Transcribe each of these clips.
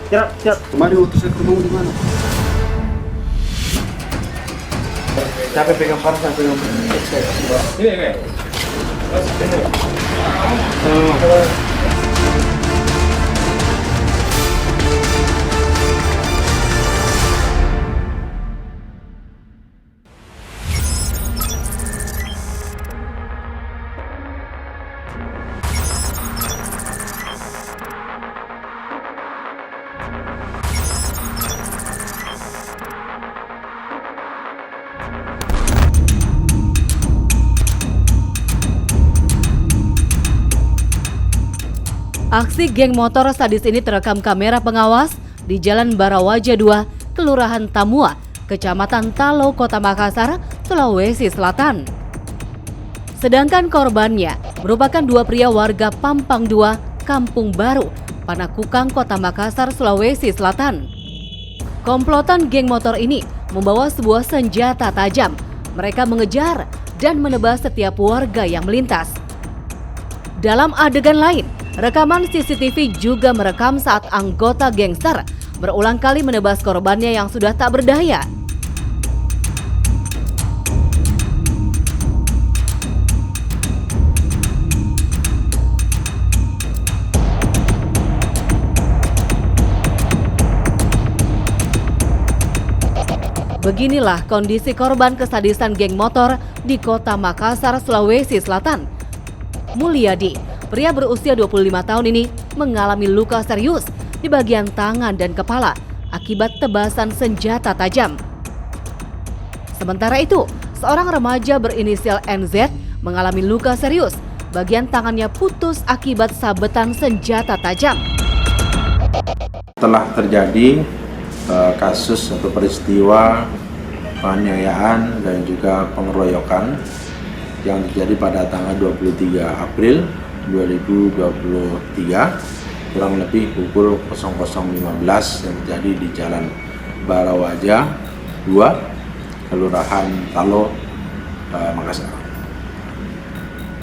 Siap, siap. Kemarin waktu saya ke rumahmu di mana? Siapa pegang parang, siapa pegang ini. Aksi geng motor sadis ini terekam kamera pengawas di Jalan Barawaja 2, Kelurahan Tamua, Kecamatan Talo, Kota Makassar, Sulawesi Selatan. Sedangkan korbannya merupakan dua pria warga Pampang 2, Kampung Baru, Panakukang, Kota Makassar, Sulawesi Selatan. Komplotan geng motor ini membawa sebuah senjata tajam. Mereka mengejar dan menebas setiap warga yang melintas. Dalam adegan lain, rekaman CCTV juga merekam saat anggota gangster berulang kali menebas korbannya yang sudah tak berdaya. Beginilah kondisi korban kesadisan geng motor di Kota Makassar, Sulawesi Selatan. Mulyadi, pria berusia 25 tahun ini mengalami luka serius di bagian tangan dan kepala akibat tebasan senjata tajam. Sementara itu, seorang remaja berinisial NZ mengalami luka serius, bagian tangannya putus akibat sabetan senjata tajam. Telah terjadi kasus atau peristiwa penganiayaan dan juga pengeroyokan yang terjadi pada tanggal 23 April 2023 kurang lebih pukul 00.15 yang terjadi di Jalan Barawaja 2, Kelurahan Talo, Makassar.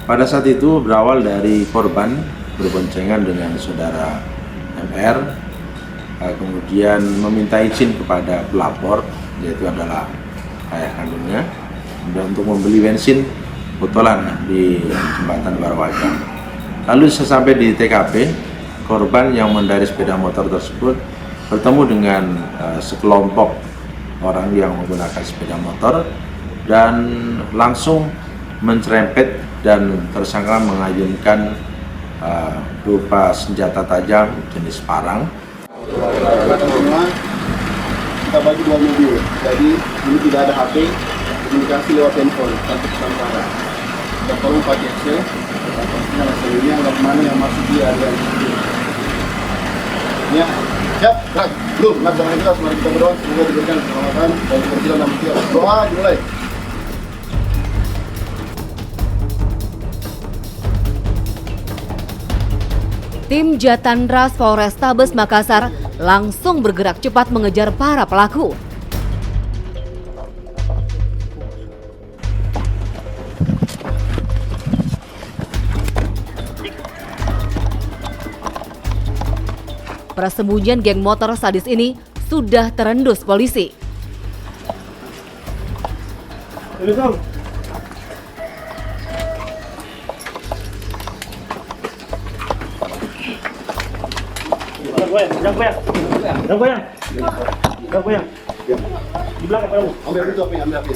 Pada saat itu berawal dari korban berboncengan dengan saudara MR, kemudian meminta izin kepada pelapor, yaitu adalah ayah kandungnya, untuk membeli bensin botolan di jembatan Barawaja. Lalu sesampai di TKP, korban yang mengendarai sepeda motor tersebut bertemu dengan sekelompok orang yang menggunakan sepeda motor dan langsung mencerempet dan tersangka mengayunkan berupa senjata tajam jenis parang. Kita bagi dua mobil, jadi ini tidak ada HP, komunikasi lewat handphone, satu pesantara. Kita tolong pakai cek, pastinya hasilnya nggak mana yang masuk di area itu. Ya, siap, gerak, belum, jangan kita mari kita berdoa, semoga diberikan keselamatan dan keberjalanan dalam tiap doa dimulai. Tim Jatandras Polrestabes Makassar langsung bergerak cepat mengejar para pelaku. Persembunyian geng motor sadis ini sudah terendus polisi. Jangan goyang. Di belakang padamu. Ambil itu apa? Ambil apa?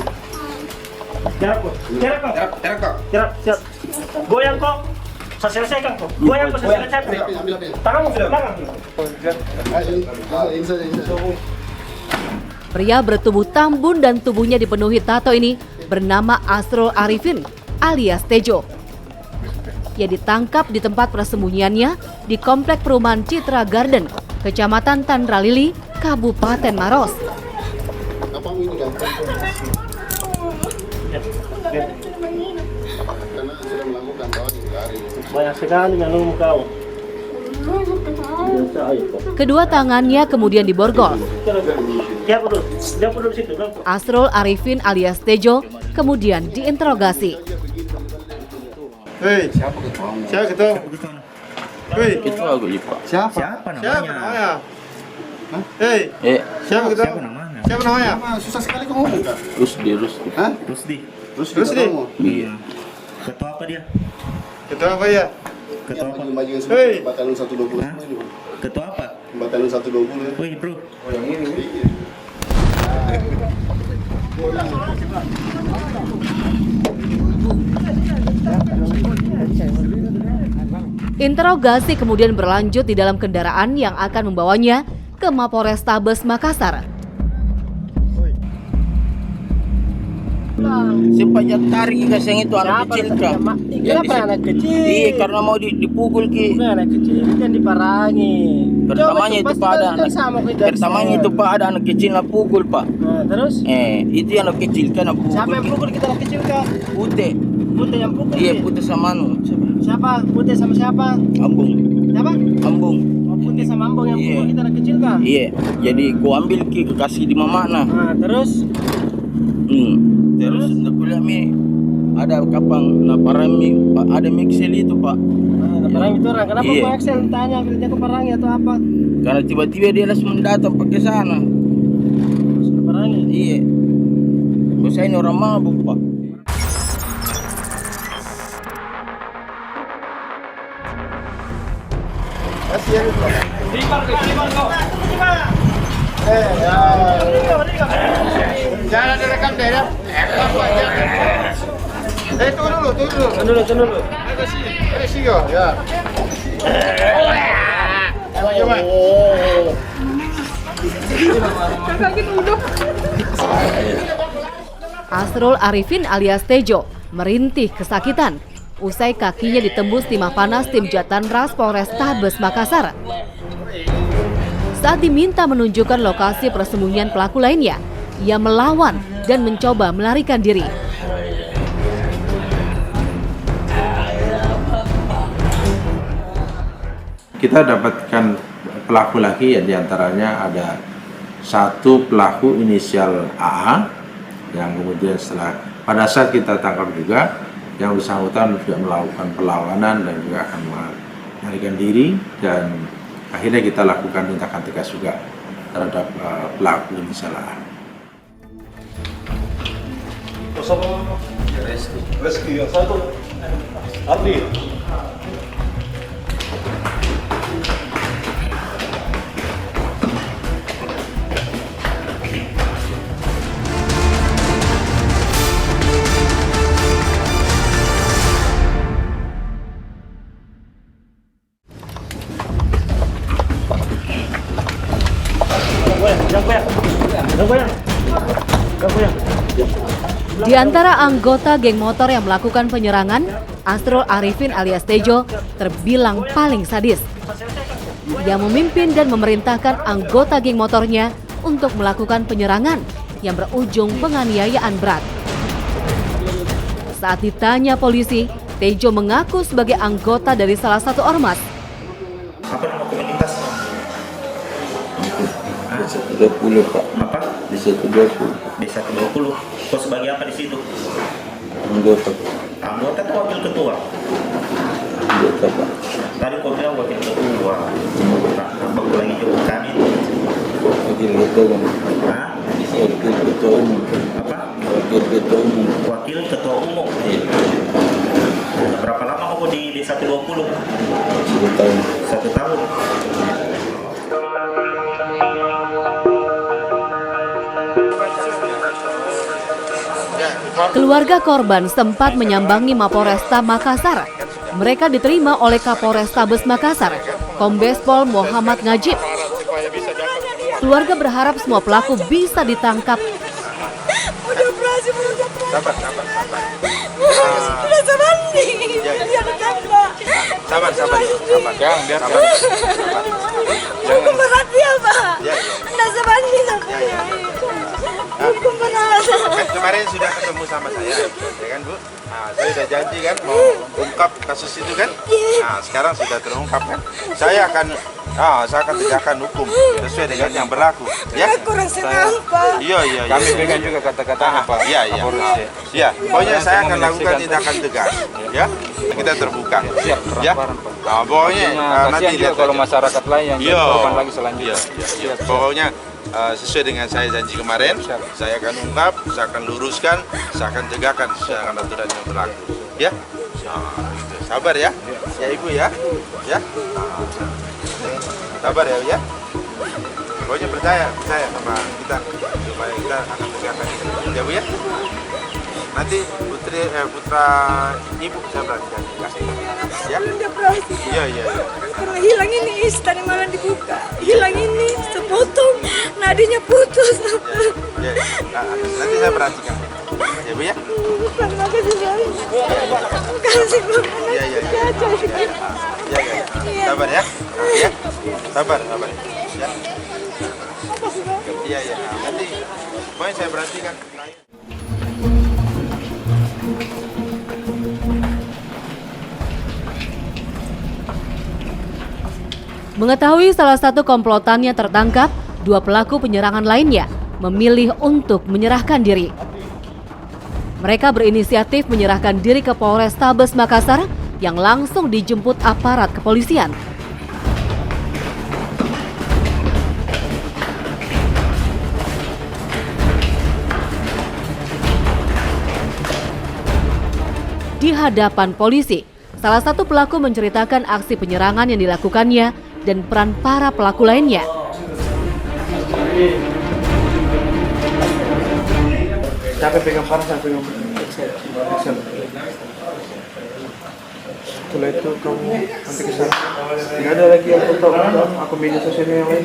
Jarak kok. Jarak, siap. Goyang kok. Saya selesaikan kok. Goyang kok, saya selesaikan. Ambil apa? Tanganmu sudah belakang. Pria bertubuh tambun dan tubuhnya dipenuhi tato ini bernama Asrul Arifin alias Tejo. Ia ditangkap di tempat persembunyiannya di Komplek Perumahan Citra Garden, Kecamatan Tandralili, Kabupaten Maros. Apa ini kan? Karena sudah melakukan tahun hari. Banyak sekali yang nunggu kau. Kedua tangannya kemudian diborgol. Dia duduk di situ. Asrul Arifin alias Tejo kemudian diinterogasi. Hei, siapa ketua? Hei, Itu agak lupa. siapa? Siapa namanya? Hei, siapa kita? Siapa namanya? Siapa namanya? Susah sekali kau ngomong kan? Rusdi. Hah? Rusdi. Rusdi. Iya. Ketua apa dia? Ketua apa ya? Ketua apa? Maju-maju semua. Hei. Batalon 120 Hah? semua ini, Bang. Ketua apa? Batalon 120 ya. Wih bro. Oh, yang ini. Interogasi kemudian berlanjut di dalam kendaraan yang akan membawanya ke Mapolrestabes Makassar. Sepanjang tarik kasih itu anak kecil kah? Kenapa anak kecil? Iya, karena mau dipukul ki. Bukan anak kecil, kan diparangi. Pertamanya itu pak ada anak kecil nak pukul pak. Nah, terus? Itu yang anak kecil kan nak pukul. Siapa yang pukul kita anak kecil kah? Putih. Putih yang pukul? Iya Ki? putih sama anu. Siapa? Putih sama siapa? Ambung. Siapa? Ambung. Oh, Putih sama Ambong yang pukul kita anak kecil kah? Iya. Jadi gua ambil ki kasih di mamana. Nah, terus? Terus nak kuliah mi ada kapang nak parami pak ada mixel itu pak. Nah, parang itu orang. Kenapa Iya. Pak Axel ditanya kerja ke parangi atau apa? Karena tiba-tiba dia langsung datang pakai sana. Terus ke parangi. Iya. Bos saya ini orang mabuk pak. Kasihan itu. Jangan direkam deh ya. Tunggu dulu. Tunggu dulu. Ada sih ya. Coba. Asrul Arifin alias Tejo merintih kesakitan usai kakinya ditembus timah panas tim Jatanras Polrestabes Makassar. Saat diminta menunjukkan lokasi persembunyian pelaku lainnya, ia melawan dan mencoba melarikan diri. Kita dapatkan pelaku lagi ya, diantaranya ada satu pelaku inisial AA yang kemudian setelah pada saat kita tangkap juga yang bersangkutan juga melakukan perlawanan dan juga akan melarikan diri, dan akhirnya kita lakukan tindakan tegas juga terhadap pelaku inisial AA. Reski yang satu. Ardi. Di antara anggota geng motor yang melakukan penyerangan, Asrul Arifin alias Tejo terbilang paling sadis. Ia memimpin dan memerintahkan anggota geng motornya untuk melakukan penyerangan yang berujung penganiayaan berat. Saat ditanya polisi, Tejo mengaku sebagai anggota dari salah satu ormas. Apa nama komunitasnya? 120 Pak. Apa? Di 120 Desa ke-20. Kau sebagai apa di situ? anggota. Anggota atau wakil ketua? Anggota Pak. Tadi kau bilang wakil ketua. Nah, bagus lagi juga kami. Wakil ketua. Hah? Wakil ketua umum. Apa? Wakil ketua umum. Wakil ketua umum. Iya. Berapa lama kau di Desa ke-20? 1 tahun. 1 tahun. Keluarga korban sempat menyambangi Mapolresta Makassar. Mereka diterima oleh Kapolrestabes Makassar, Kombes Pol Muhammad Najib. Keluarga berharap semua pelaku bisa ditangkap. Sabar. Jangan biar sabar. Hukum berat dia, Pak. Nggak sebanding aku. Hukum berat. kemarin sudah ketemu sama saya, ya kan Bu? Nah, saya sudah janji kan mau ungkap kasus itu kan? Nah, sekarang sudah terungkap kan? Saya akan tegakkan hukum sesuai dengan yang berlaku. Ya, kurang senang, Pak. Iya. Kami pegang juga kata-katanya Pak. Iya. Iya, pokoknya saya akan lakukan tindakan tegas. Ya, kita terbuka. Siap, Ya. transparan Pak. Nah, pokoknya nanti Kasihan juga lihat kalau aja. masyarakat lain yang jadi korban lagi selanjutnya. Iya. Pokoknya sesuai dengan saya janji kemarin, saya akan ungkap, saya akan luruskan, saya akan tegakkan sesuai dengan aturan yang berlaku. Ya, gitu. Sabar ya, ya Ibu ya, sabar ya. Pokoknya percaya sama kita supaya kita akan tegakkan ya Bu ya. Nanti putra Ibu saya perhatikan, kasih ya. Udah berhasil. Iya. Karena hilang ini tadi malam dibuka. Hilang ini sepotong, nadinya putus. Ya. Nanti saya perhatikan ya Bu ya. Terima kasih banyak. Terima kasih banyak. Iya. Sabar ya. Ya. Sabar. Ya. Iya. Nanti pokoknya saya perhatikan. Mengetahui salah satu komplotannya tertangkap, dua pelaku penyerangan lainnya memilih untuk menyerahkan diri. Mereka berinisiatif menyerahkan diri ke Polrestabes Makassar yang langsung dijemput aparat kepolisian. Di hadapan polisi, salah satu pelaku menceritakan aksi penyerangan yang dilakukannya dan peran para pelaku lainnya. Capek pegang parah, saya pegang Excel. Setelah itu kamu nanti ke sana. Tidak ada lagi yang foto akun media sosialnya yang lain?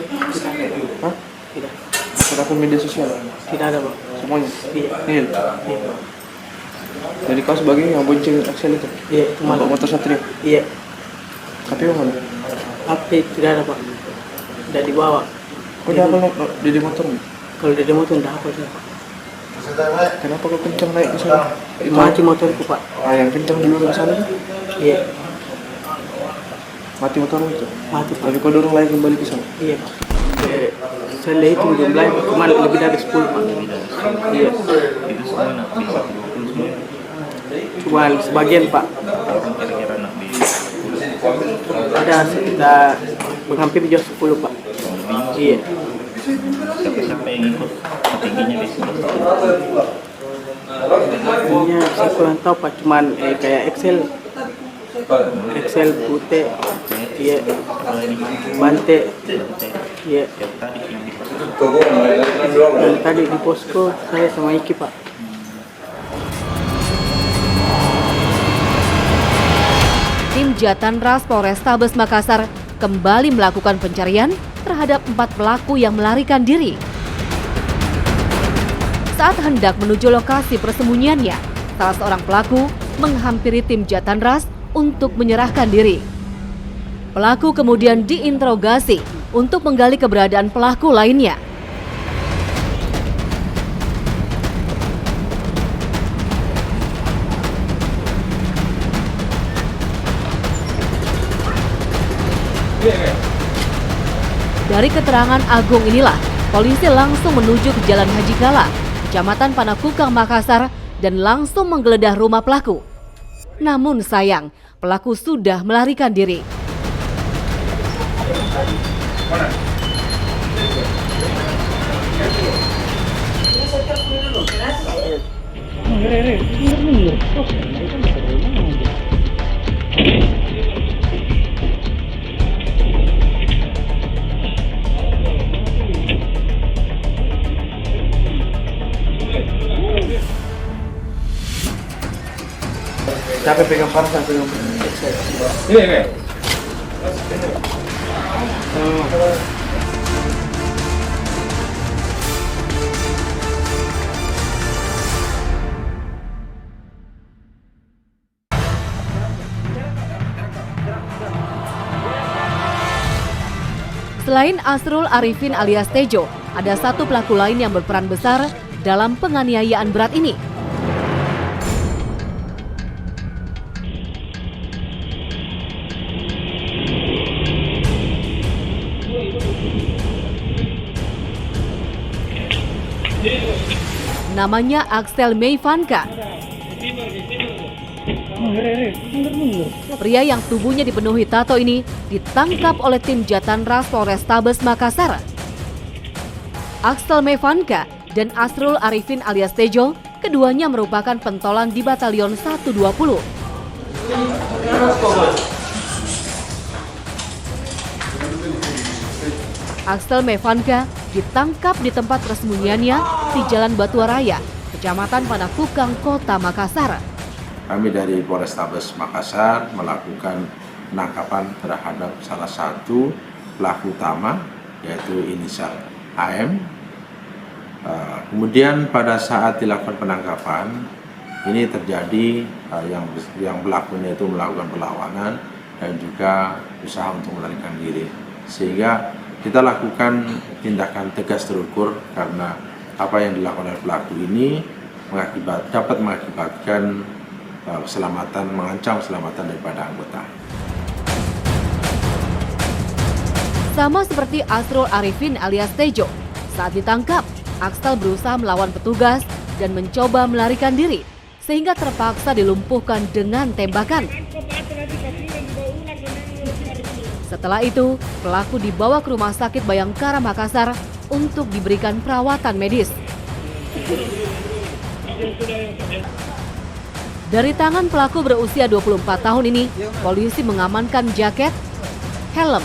Hah? Tidak. Ada akun media sosial? Tidak ada, Pak. Semuanya? Iya. Jadi kau sebagai yang bonceng Excel itu? Iya. Untuk motor Satria? Iya. KPU mana? HP tidak ada, Pak. Tidak dibawa. Kau udah apa di motor? Kalau di motor tidak apa sih. Kenapa kau kencang naik ke sana? Mati motorku, Pak. Yang kencang dulu ke sana? Iya. Mati motormu itu? Mati, Pak. Tapi kau dorong lagi kembali ke sana? Iya, Pak. Saya lihat itu jumlahnya cuma lebih dari 10, Pak. Iya. Itu semua bisa cuma sebagian, Pak. Ada sekitar hampir juga 10, Pak. Iya. Siapa yang ikut tingginya di sini? Tingginya saya kurang tahu, Pak. Cuman kayak Excel putih, iya. Bante, iya. Dan tadi di posko saya sama Iki, Pak. Tim Jatanras Polrestabes Makassar kembali melakukan pencarian terhadap 4 pelaku yang melarikan diri. Saat hendak menuju lokasi persembunyiannya, salah seorang pelaku menghampiri tim Jatanras untuk menyerahkan diri. Pelaku kemudian diinterogasi untuk menggali keberadaan pelaku lainnya. Dari keterangan Agung inilah, polisi langsung menuju ke Jalan Haji Kala, Kecamatan Panakukang, Makassar, dan langsung menggeledah rumah pelaku. Namun sayang, pelaku sudah melarikan diri. Capek pegang parah, saya pegang Excel. Iya. Selain Asrul Arifin alias Tejo, ada satu pelaku lain yang berperan besar dalam penganiayaan berat ini. Namanya Axel Meivanka. Pria yang tubuhnya dipenuhi tato ini ditangkap oleh tim Jatanras Polrestabes Makassar. Axel Meivanka dan Asrul Arifin alias Tejo, keduanya merupakan pentolan di Batalion 120. Axel Meivanka ditangkap di tempat persembunyiannya di Jalan Batuaraya, Kecamatan Panakukang, Kota Makassar. Kami dari Polrestabes Makassar melakukan penangkapan terhadap salah satu pelaku utama, yaitu inisial AM. Kemudian pada saat dilakukan penangkapan, ini terjadi yang pelakunya itu melakukan perlawanan dan juga usaha untuk melarikan diri. Sehingga kita lakukan tindakan tegas terukur karena apa yang dilakukan oleh pelaku ini dapat mengakibatkan mengancam keselamatan daripada anggota. Sama seperti Asrul Arifin alias Tejo, saat ditangkap, Axel berusaha melawan petugas dan mencoba melarikan diri, sehingga terpaksa dilumpuhkan dengan tembakan. Setelah itu, pelaku dibawa ke Rumah Sakit Bayangkara Makassar untuk diberikan perawatan medis. Dari tangan pelaku berusia 24 tahun ini, polisi mengamankan jaket, helm,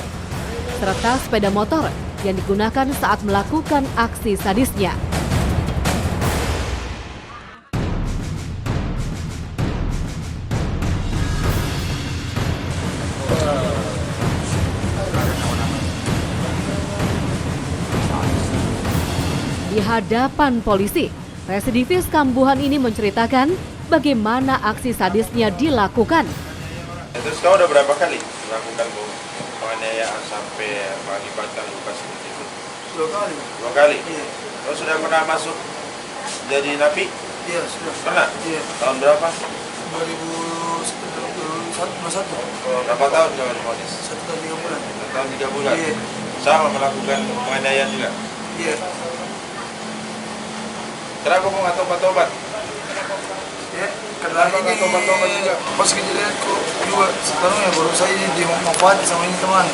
serta sepeda motor yang digunakan saat melakukan aksi sadisnya. Di hadapan polisi, residivis kambuhan ini menceritakan bagaimana aksi sadisnya dilakukan. Terus kau udah berapa kali melakukan penganiayaan sampai mengakibatkan luka seperti itu? 2 kali. 2 kali? Iya. Kau sudah pernah masuk jadi napi? Iya, sudah. Pernah? Iya. Tahun berapa? 2021. Berapa tahun kau divonis? 1 tahun 3 bulan. 1 tahun 3 bulan? Iya. Sama melakukan penganiayaan juga? Iya. Kenapa kau nggak tobat-tobat? Ya, karena ini tobat-tobat juga. Pas kejadian kok juga sekarang ya baru saya dia manfaat sama ini teman.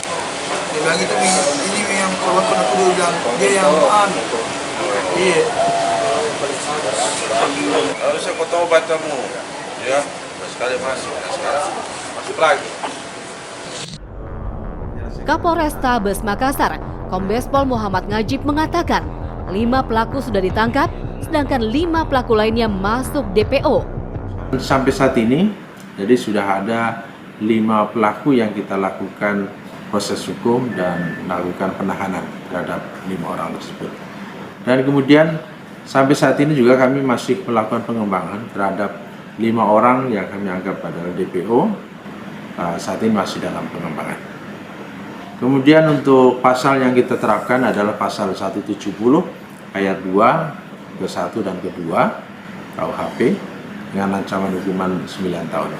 Dia bilang itu ini yang korban kena tuduh bilang dia yang Iya. Harusnya kau tobat kamu, ya. Sekali masuk, sekarang masuk lagi. Kapolrestabes Makassar, Kombes Pol Muhammad Ngajib mengatakan 5 pelaku sudah ditangkap, sedangkan 5 pelaku lainnya masuk DPO. Sampai saat ini, jadi sudah ada 5 pelaku yang kita lakukan proses hukum dan melakukan penahanan terhadap 5 orang tersebut. Dan kemudian sampai saat ini juga kami masih melakukan pengembangan terhadap 5 orang yang kami anggap adalah DPO. Saat ini masih dalam pengembangan. Kemudian untuk pasal yang kita terapkan adalah pasal 170 ayat 2 ke-1 dan ke-2 KUHP dengan ancaman hukuman 9 tahun.